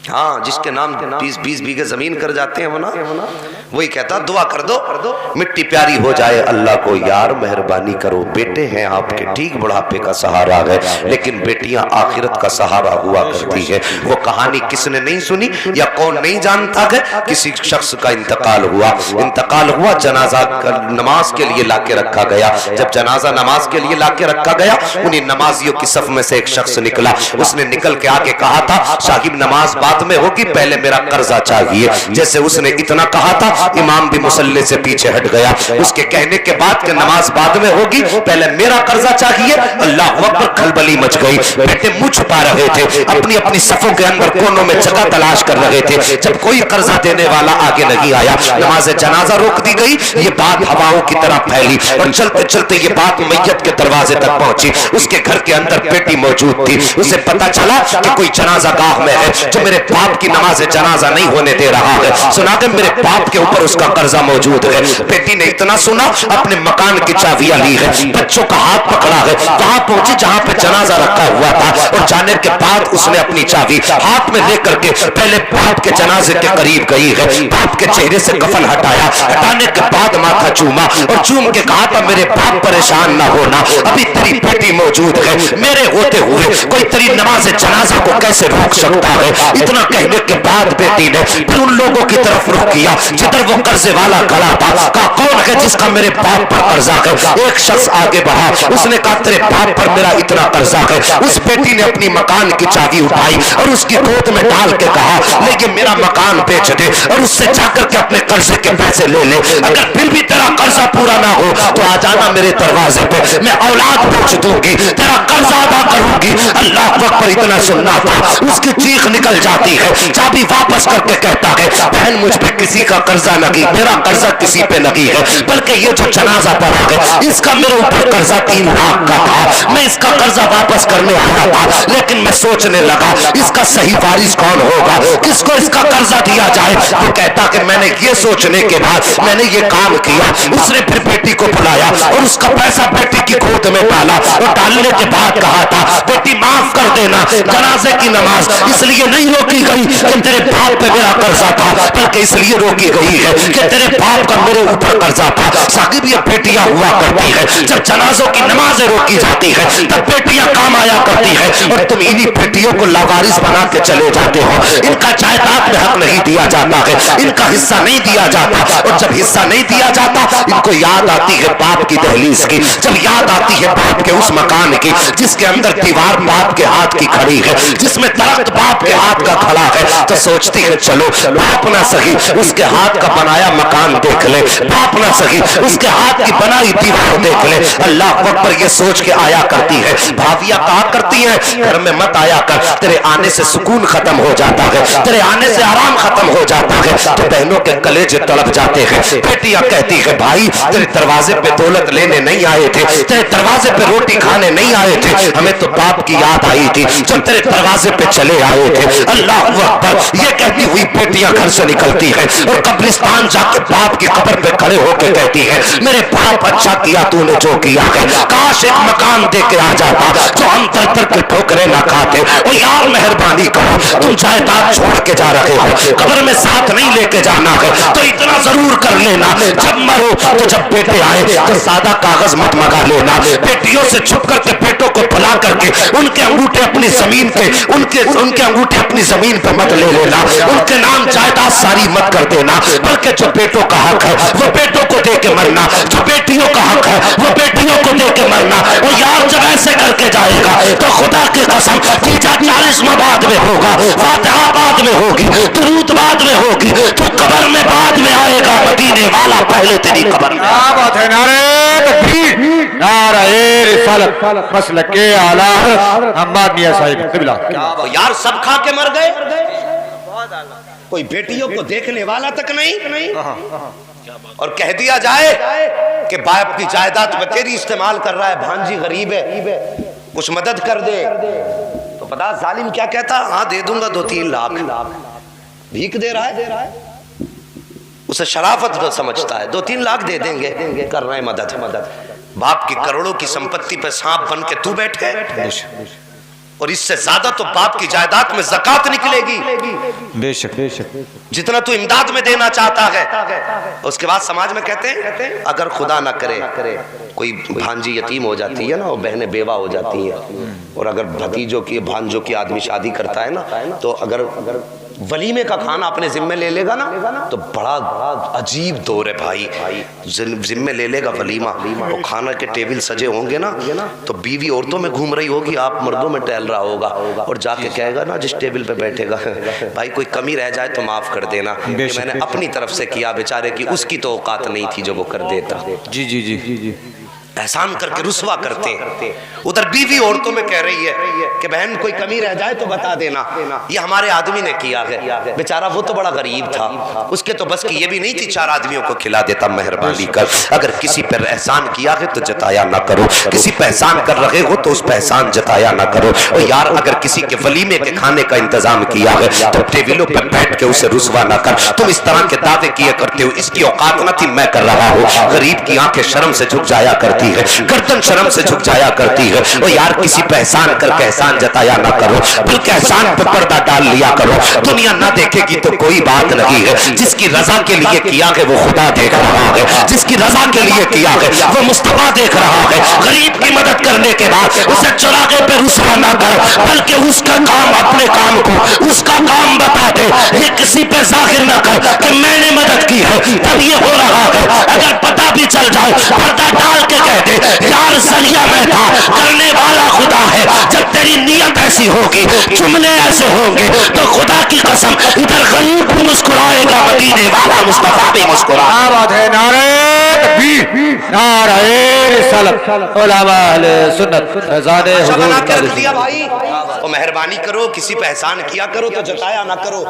ہاں جس کے نام 20 بیگھے زمین کر جاتے ہیں وہ نا، وہی کہتا دعا کر دو مٹی پیاری ہو جائے اللہ کو، یار مہربانی کرو، بیٹے ہیں آپ کے ٹھیک بڑھاپے کا سہارا ہے لیکن بیٹیاں آخرت کا سہارا ہوا کرتی ہے۔ وہ کہانی کس نے نہیں سنی یا کون نہیں جانتا کہ کسی شخص کا انتقال ہوا، جنازہ نماز کے لیے لا کے رکھا گیا۔ جب جنازہ نماز کے لیے لا کے رکھا گیا، انہیں نمازیوں کی صف میں سے ایک شخص نکلا، اس نے نکل کے آگے کہا تھا صاحب نماز بعد میں ہوگی، پہلے میرا قرضہ چاہیے۔ جیسے اس نے اتنا کہا تھا امام بھی مصلی سے پیچھے ہٹ گیا۔ اس کے کہنے کے بعد کہ نماز بعد میں ہوگی پہلے میرا قرضہ چاہیے، اللہ اکبر کھلبلی مچ گئی۔ بیٹے منہ چھپا رہے تھے، اپنی اپنی صفوں کے اندر کونوں میں جگہ تلاش کر رہے تھے، جب کوئی قرضہ دینے والا آگے نہیں آیا نماز جنازہ روک دی گئی۔ یہ بات ہواؤں کی طرح پھیلی اور چلتے چلتے یہ بات میت کے دروازے تک پہنچی۔ اس کے گھر کے اندر بیٹی موجود تھی، اسے پتا چلا کہ کوئی جنازہ گاہ میں ہے جو میرے باپ کی نماز جنازہ نہیں ہونے دے رہا ہے، سنا کہ میرے باپ کے اوپر اس کا قرضہ موجود ہے۔ بیٹی نے اتنا سنا اپنے مکان کی چابیاں لی ہے، بچوں کا ہاتھ پکڑا ہے، وہاں پہنچی جہاں پہ جنازہ رکھا ہوا تھا اور جانے کے بعد اس نے اپنی چابی ہاتھ میں لے کر کے پہلے باپ کے جنازے کے قریب گئی ہے، باپ کے چہرے سے کفن ہٹایا، ہٹانے کے بعد ماتھا چوما اور چوم کے کہا تھا میرے باپ پریشان نہ ہونا، ابھی تیری بیٹی موجود ہے، میرے ہوتے ہوئے کوئی تیری نماز جنازہ کو کیسے روک سکتا ہے۔ اتنا کہنے کے بعد بیٹی نے پھر ان لوگوں کی طرف رخ کیا جدھر وہ قرضے والا کھڑا تھا، کہا کون ہے جس کا میرے باپ پر قرضہ ہے؟ ایک شخص آگے بڑھا، اس نے کہا تیرے باپ پر میرا اتنا قرضہ ہے۔ اس بیٹی نے اپنی مکان کی چابی اٹھائی اور اس کی گود میں ڈال کے کہا لیکن میرا مکان بیچ دے اور اس سے جا کر کے اپنے قرضے کے پیسے لے لے، اگر پھر بھی تیرا قرضہ پورا نہ ہو تو آ جانا میرے دروازے پہ، میں اولاد بیچ دوں گی، تیرا قرضہ ادا کروں گی۔ اللہ اکبر اتنا سننا تھا اس کی چیخ نکل جاتی ہے، چابی واپس کر کے کہتا ہے بہن مجھ پہ کسی کا قرضہ نہیں، میرا قرضہ کسی پہ نہیں ہے، بلکہ یہ جو جنازہ پڑا ہے اس کا میرے اوپر قرضہ 3 لاکھ کا تھا، میں اس کا قرضہ واپس کرنے آیا تھا لیکن میں سوچنے لگا اس کا صحیح وارث کون ہوگا، کس کو اس کا قرضہ دیا جائے۔ وہ کہتا کہ میں نے یہ سوچنے کے بعد میں نے یہ کام کیا۔ اس نے پھر بیٹی کو بلایا اور اس کا پیسہ بیٹی کی گود میں ڈالا اور ڈالنے کے بعد کہا تھا بیٹی معاف کر دینا، جنازے کی نماز اس لیے نہیں روکی گئی کہ تیرے باپ پہ میرا قرضہ تھا، بلکہ اس لیے روکی گئی ہے کہ تیرے باپ کا میرے اوپر قرضہ تھا۔ صاحب یہ بیٹیاں ہوا کرتی ہے جب جنازوں کی نمازیں روکی جاتی ہے تب بیٹیاں کام آیا کرتی ہے اور تم انہی بیٹیوں کو لاوارث بنا کے چلے جاتے ہو، ان کا جائیداد میں حق نہیں دیا جاتا ہے، ان کا حصہ نہیں دیا جاتا، اور جب حصہ نہیں دیا جاتا ان کو یاد آتی ہے باپ کی دہلیز کی، جب یاد آتی ہے باپ کے اس مکان کی جس کے اندر دیوار باپ کے ہاتھ کی کھڑی ہے، جس میں درخت باپ کے ہاتھ کا کھڑا ہے، تو سوچتی ہے چلو باپ نہ سہی اس کے ہاتھ کا بنایا مکان دیکھ لے، باپ نہ سہی اس کے ہاتھ کی بنائی دیوار دیکھ لے۔ اللہ اکبر یہ سوچ کے آیا کرتی ہے، بھابیاں کہا کرتی ہیں گھر میں مت آیا کر، تیرے آنے سے سکون ختم ہو جاتا ہے، تیرے آنے سے آرام ختم ہو جاتا ہے، تو بہنوں کے کلیجے تڑپ جاتے ہیں۔ بیٹیاں کہتی ہے بھائی تیرے دروازے پہ دولت لینے نہیں آئے تھے، تیرے دروازے پہ روٹی کھانے نہیں آئے تھے، ہمیں تو باپ کی یاد آئی تھی جب تیرے دروازے پہ چلے آئے تھے۔ اللہ اکبر یہ کہتی ہوئی بیٹیاں گھر سے نکلتی ہے اور قبرستان جا کے باپ کی قبر پہ کھڑے ہو کے کہتی ہے میرے باپ اچھا کیا تو نے جو کیا ہے، کاش ایک مکان دے کے آ جاتا جو ہم تر تر کے ٹھوکریں نہ کھاتے، اور یار مہربانی کرو تم جائیداد چھوڑ کے جا رہے ہو، قبر میں ساتھ نہیں لے کے جانا ہے تو اتنا ضرور کر لینا جب مرو تو جب بیٹے آئے تو سادہ کاغذ مت منگا لینا، بیٹیوں سے چھپ کر کے بیٹوں کو بلا کر کے ان کے انگوٹھے اپنی زمین کے ان کے انگوٹھے اپنی زمین پہ مت لے لینا، ان کے نام جائیداد ساری مت کر دینا، بلکہ جو بیٹوں کا حق ہے وہ بیٹوں کو دے کے مرنا، جو بیٹیوں کا حق ہے وہ بیٹیوں کو دے کے مرنا۔ اور یار جب ایسے کر کے جائے گا تو خدا کی قسم تیجا 40واں بعد میں ہوگا، فاتحہ بعد میں ہوگی، درود بعد میں ہوگی، تو قبر میں بعد میں آئے گا، مدینے والا پہلے تیری قبر میں۔ کیا بات ہے، نعرہ تکبیر، نعرہ رسالت، مسلک اعلی حماد میاں صاحب قبلہ۔ یار سب کھا کے مر گئے، کوئی بیٹیوں کو دیکھنے والا تک نہیں، اور کہہ دیا جائے کہ باپ کی جائیداد میں تیری استعمال کر رہا ہے، بھانجی غریب ہے کچھ مدد کر دے، تو پتا ظالم کیا کہتا، ہاں دے دوں گا 2-3 لاکھ، بھیک دے رہا ہے، اسے شرافت سمجھتا ہے، 2-3 لاکھ دے دیں گے، کر رہے ہیں مدد۔ باپ کی کروڑوں کی سمپتی پہ سانپ بن کے تو بیٹھ گئے، اور اس سے زیادہ تو باپ کی جائیداد میں زکات نکلے گی بے شک بے شک جتنا تو امداد میں دینا چاہتا ہے. اس کے بعد سماج میں کہتے ہیں اگر خدا نہ کرے کوئی بھانجی یتیم ہو جاتی ہے نا اور بہنیں بیوہ ہو جاتی ہیں, اور اگر بھتیجوں کی بھانجوں کی آدمی شادی کرتا ہے نا تو اگر ولیمے کا کھانا اپنے ذمہ لے لے گا نا تو بڑا عجیب دور ہے بھائی. ذمہ لے لے گا ولیمہ, وہ کھانا کے ٹیبل سجے ہوں گے نا تو بیوی عورتوں میں گھوم رہی ہوگی, آپ مردوں میں ٹہل رہا ہوگا, اور جا کے کہے گا نا جس ٹیبل پہ بیٹھے گا بھائی کوئی کمی رہ جائے تو معاف کر دینا, میں نے اپنی طرف سے کیا, بیچارے کی اس کی تو اوقات نہیں تھی جو وہ کر دیتا. جی جی جی جی احسان کر کے رسوا کرتے ہیں. ادھر بیوی عورتوں میں کہہ رہی ہے کہ بہن کوئی کمی رہ جائے تو بتا دینا. یہ ہمارے آدمی نے کیا ہے, بیچارہ وہ تو بڑا غریب تھا, اس کے تو بس کی یہ بھی نہیں تھی 4 آدمیوں کو کھلا دیتا. مہربانی کر اگر کسی پر احسان کیا ہے تو جتایا نہ کرو, کسی پہ احسان کر رہے ہو تو اس پہ احسان جتایا نہ کرو. اور یار اگر کسی کے ولیمے کے کھانے کا انتظام کیا ہے تو ٹیبلوں پہ بیٹھ کے اسے رسوا نہ کر. تم اس طرح کے دعوے کیے کرتے ہو, اس کی اوقات نہ تھی, میں کر رہا ہوں. غریب کی آنکھیں شرم سے جھک جایا کرتی ہے, گردن شرم سے جھک جایا کرتی ہے. اور یار کسی پہ احسان کر کے احسان جتایا نہ کرو, بلکہ احسان پہ پردہ ڈال لیا کرو. دنیا نہ دیکھے گی تو کوئی بات نہیں ہے, جس کی رضا کے لیے کیا ہے وہ خدا دیکھ رہا ہے, جس کی رضا کے لیے کیا ہے وہ مصطفیٰ دیکھ رہا ہے. غریب کی مدد کرنے کے بعد اسے چراغے پہ رسوا نہ کر, بلکہ اس کا کام اپنے کام کو اس کا کام بتا دے. یہ کسی پہ ظاہر نہ کر کہ میں نے مدد کی ہے تب یہ ہو رہا ہے. اگر پتہ بھی چل جائے پردہ ڈال کے کہہ دے یار ذریعہ میں تھا, کرنے والا خدا ہے. جب تیری نیت ایسی ہوگی, جملے ایسے ہوں گے تو خدا کی قسم ادھر غریب بھی مسکرائے گا, مدینے والا مصطفیٰ بھی مسکرائے گا. بات ہے نعرہ تکبیر, نعرہ رسالت, علماء اہل سنت, فیضان حضور کا دیا بھائی. اور مہربانی کرو, کسی پہ احسان کیا کرو تو جتایا نہ کرو.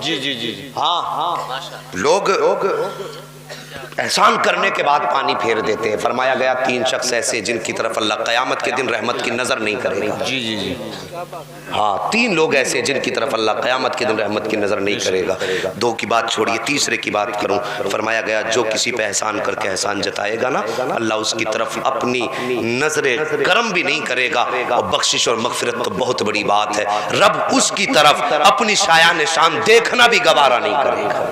جی جی جی ہاں لوگ احسان کرنے کے بعد پانی پھیر دیتے ہیں. فرمایا گیا 3 شخص ایسے جن کی طرف اللہ قیامت کے دن رحمت کی نظر نہیں کرے گا. جی جی جی ہاں 3 لوگ ایسے جن کی طرف اللہ قیامت کے دن رحمت کی نظر نہیں کرے گا. 2 کی بات چھوڑیے, تیسرے کی بات کروں. فرمایا گیا جو کسی پہ احسان کر کے احسان جتائے گا نا, اللہ اس کی طرف اپنی نظر کرم بھی نہیں کرے گا. اور بخشش اور مغفرت تو بہت بڑی بات ہے, رب اس کی طرف اپنی شایان شان دیکھنا بھی گوارا نہیں کرے گا.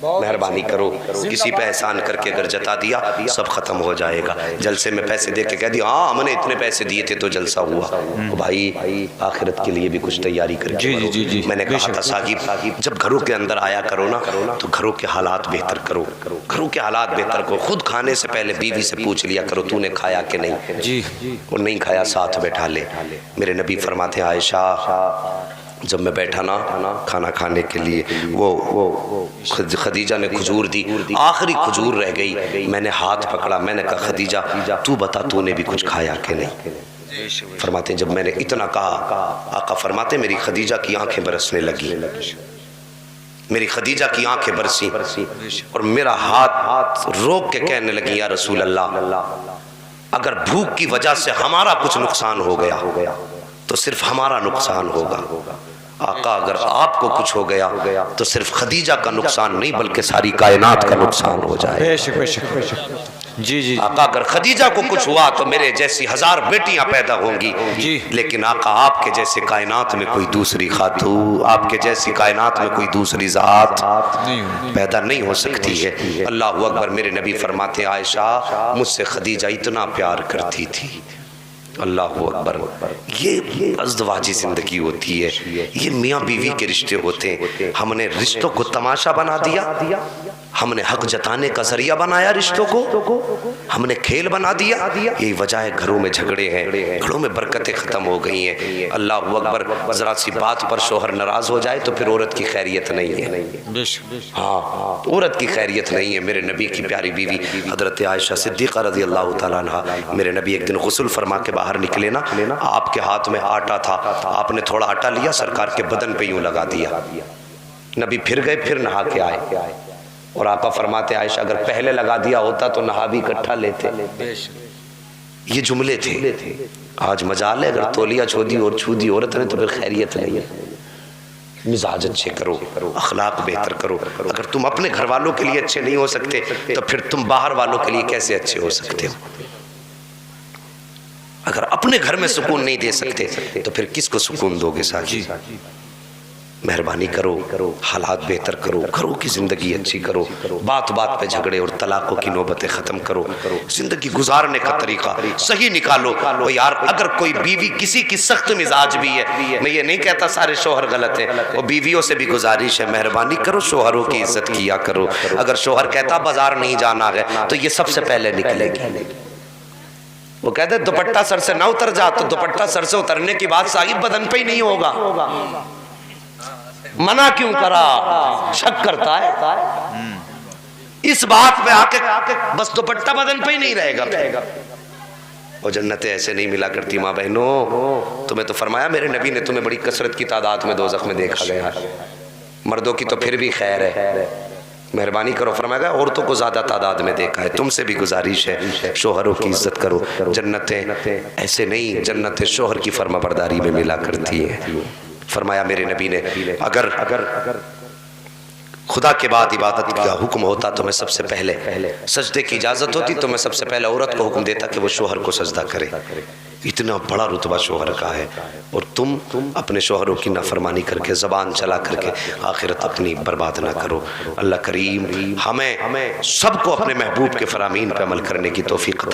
مہربانی کرو, کسی پہ احسان کر کے اگر جتا دیا سب ختم ہو جائے گا. جلسے میں پیسے دے کے کہہ دیا ہاں ہم نے اتنے پیسے دیے تھے تو جلسہ ہوا. بھائی آخرت کے لیے بھی کچھ تیاری کر کے کرو. میں نے کہا تھا صاحب جب گھروں کے اندر آیا کرو نا تو گھروں کے حالات بہتر کرو, گھروں کے حالات بہتر کرو. خود کھانے سے پہلے بیوی سے پوچھ لیا کرو تو نے کھایا کہ نہیں, جی, اور نہیں کھایا ساتھ بیٹھا لے. میرے نبی فرماتے ہیں عائشہ جب میں بیٹھا نا کھانا کھانے کے لیے, وہ خدیجہ نے کھجور دی, آخری کھجور رہ گئی. میں نے ہاتھ پکڑا, میں نے کہا خدیجہ تو بتا تو نے بھی کچھ کھایا کہ نہیں. فرماتے ہیں جب میں نے اتنا کہا, آقا فرماتے میری خدیجہ کی آنکھیں برسنے لگی, میری خدیجہ کی آنکھیں برسی اور میرا ہاتھ روک کے کہنے لگی یا رسول اللہ اگر بھوک کی وجہ سے ہمارا کچھ نقصان ہو گیا تو صرف ہمارا نقصان ہوگا. آقا اگر آپ کو کچھ ہو گیا تو صرف خدیجہ کا نقصان نہیں بلکہ ساری کائنات کا نقصان ہو جائے. بے شک بے شک بے شک. جی جی آقا اگر خدیجہ کو کچھ ہوا تو میرے جیسی 1000 بیٹیاں پیدا ہوں گی, لیکن آقا آپ کے جیسے کائنات میں کوئی دوسری خاتون, آپ کے جیسی کائنات میں کوئی دوسری ذات پیدا نہیں ہو سکتی ہے. اللہ اکبر. میرے نبی فرماتے عائشہ مجھ سے خدیجہ اتنا پیار کرتی تھی. اللہ اکبر. یہ ازدواجی زندگی ہوتی ہے, یہ میاں بیوی کے رشتے ہوتے ہیں. ہم نے رشتوں کو تماشا بنا دیا, ہم نے حق جتانے کا ذریعہ بنایا رشتوں کو, ہم نے کھیل بنا دیا. یہی وجہ ہے گھروں میں جھگڑے ہیں, گھروں میں برکتیں ختم ہو گئی ہیں. اللہ اکبر. ذرا سی بات پر شوہر ناراض ہو جائے تو پھر عورت کی خیریت نہیں ہے. ہاں عورت کی خیریت نہیں ہے. میرے نبی کی پیاری بیوی حضرت عائشہ صدیقہ رضی اللہ تعالیٰ عنہ, میرے نبی ایک دن غسل فرما کے باہر نکلے نا, آپ کے ہاتھ میں آٹا تھا, آپ نے تھوڑا آٹا لیا سرکار کے بدن پہ یوں لگا دیا. نبی پھر گئے, پھر نہا کے آئے, اور آقا فرماتے عائشہ اگر پہلے لگا دیا ہوتا تو نہا بھی اکٹھا لیتے. یہ جملے تھے. آج مجال ہے اگر تولیہ چھو دی اور چھو دی عورت نے تو پھر خیریت نہیں ہے. مزاج اچھے کرو, اخلاق بہتر کرو. اگر تم اپنے گھر والوں کے لیے اچھے نہیں ہو سکتے تو پھر تم باہر والوں کے لیے کیسے اچھے ہو سکتے ہو. اگر اپنے گھر میں سکون نہیں دے سکتے تو پھر کس کو سکون دو گے ساجی؟ مہربانی کرو، حالات بہتر کرو، گھروں کی زندگی اچھی کرو، بات بات پہ جھگڑے اور طلاقوں کی نوبتیں ختم کرو، زندگی گزارنے کا طریقہ صحیح نکالو۔ اور یار اگر کوئی بیوی کسی کی سخت مزاج بھی ہے، میں یہ نہیں کہتا سارے شوہر غلط ہیں، وہ بیویوں سے بھی گزارش ہے مہربانی کرو شوہروں کی عزت کیا کرو۔ اگر شوہر کہتا بازار نہیں جانا ہے تو یہ سب سے پہلے نکلے گی، وہ کہتے دوپٹہ سر سے نہ اتر جا، تو دوپٹہ سر سے اترنے کی بات صاحب بدن پہ ہی نہیں ہوگا، منع کیوں کرا؟ شک کرتا ہے اس بات پہ آ کے بس دوپٹہ بدن پہ ہی نہیں رہے گا۔ اور جنتیں ایسے نہیں ملا کرتی ماں بہنوں، تمہیں تو فرمایا میرے نبی نے تمہیں بڑی کثرت کی تعداد میں دوزخ میں دیکھا گیا ہے، مردوں کی تو پھر بھی خیر ہے، مہربانی کرو فرمایا گیا عورتوں کو زیادہ تعداد میں دیکھا ہے، تم سے بھی گزارش ہے شوہروں کی عزت کرو۔ جنتیں ایسے نہیں، جنتیں شوہر کی فرما برداری میں ملا کرتی ہیں۔ فرمایا میرے نبی نے اگر خدا کے بعد عبادت کا حکم ہوتا تو میں سب سے پہلے سجدے کی اجازت ہوتی تو میں سب سے پہلے عورت کو حکم دیتا کہ وہ شوہر کو سجدہ کرے۔ اتنا بڑا رتبہ شوہر کا ہے، اور تم اپنے شوہروں کی نافرمانی کر کے زبان چلا کر کے آخرت اپنی برباد نہ کرو۔ اللہ کریم ہمیں سب کو اپنے محبوب کے فرامین پہ عمل کرنے کی توفیق عطا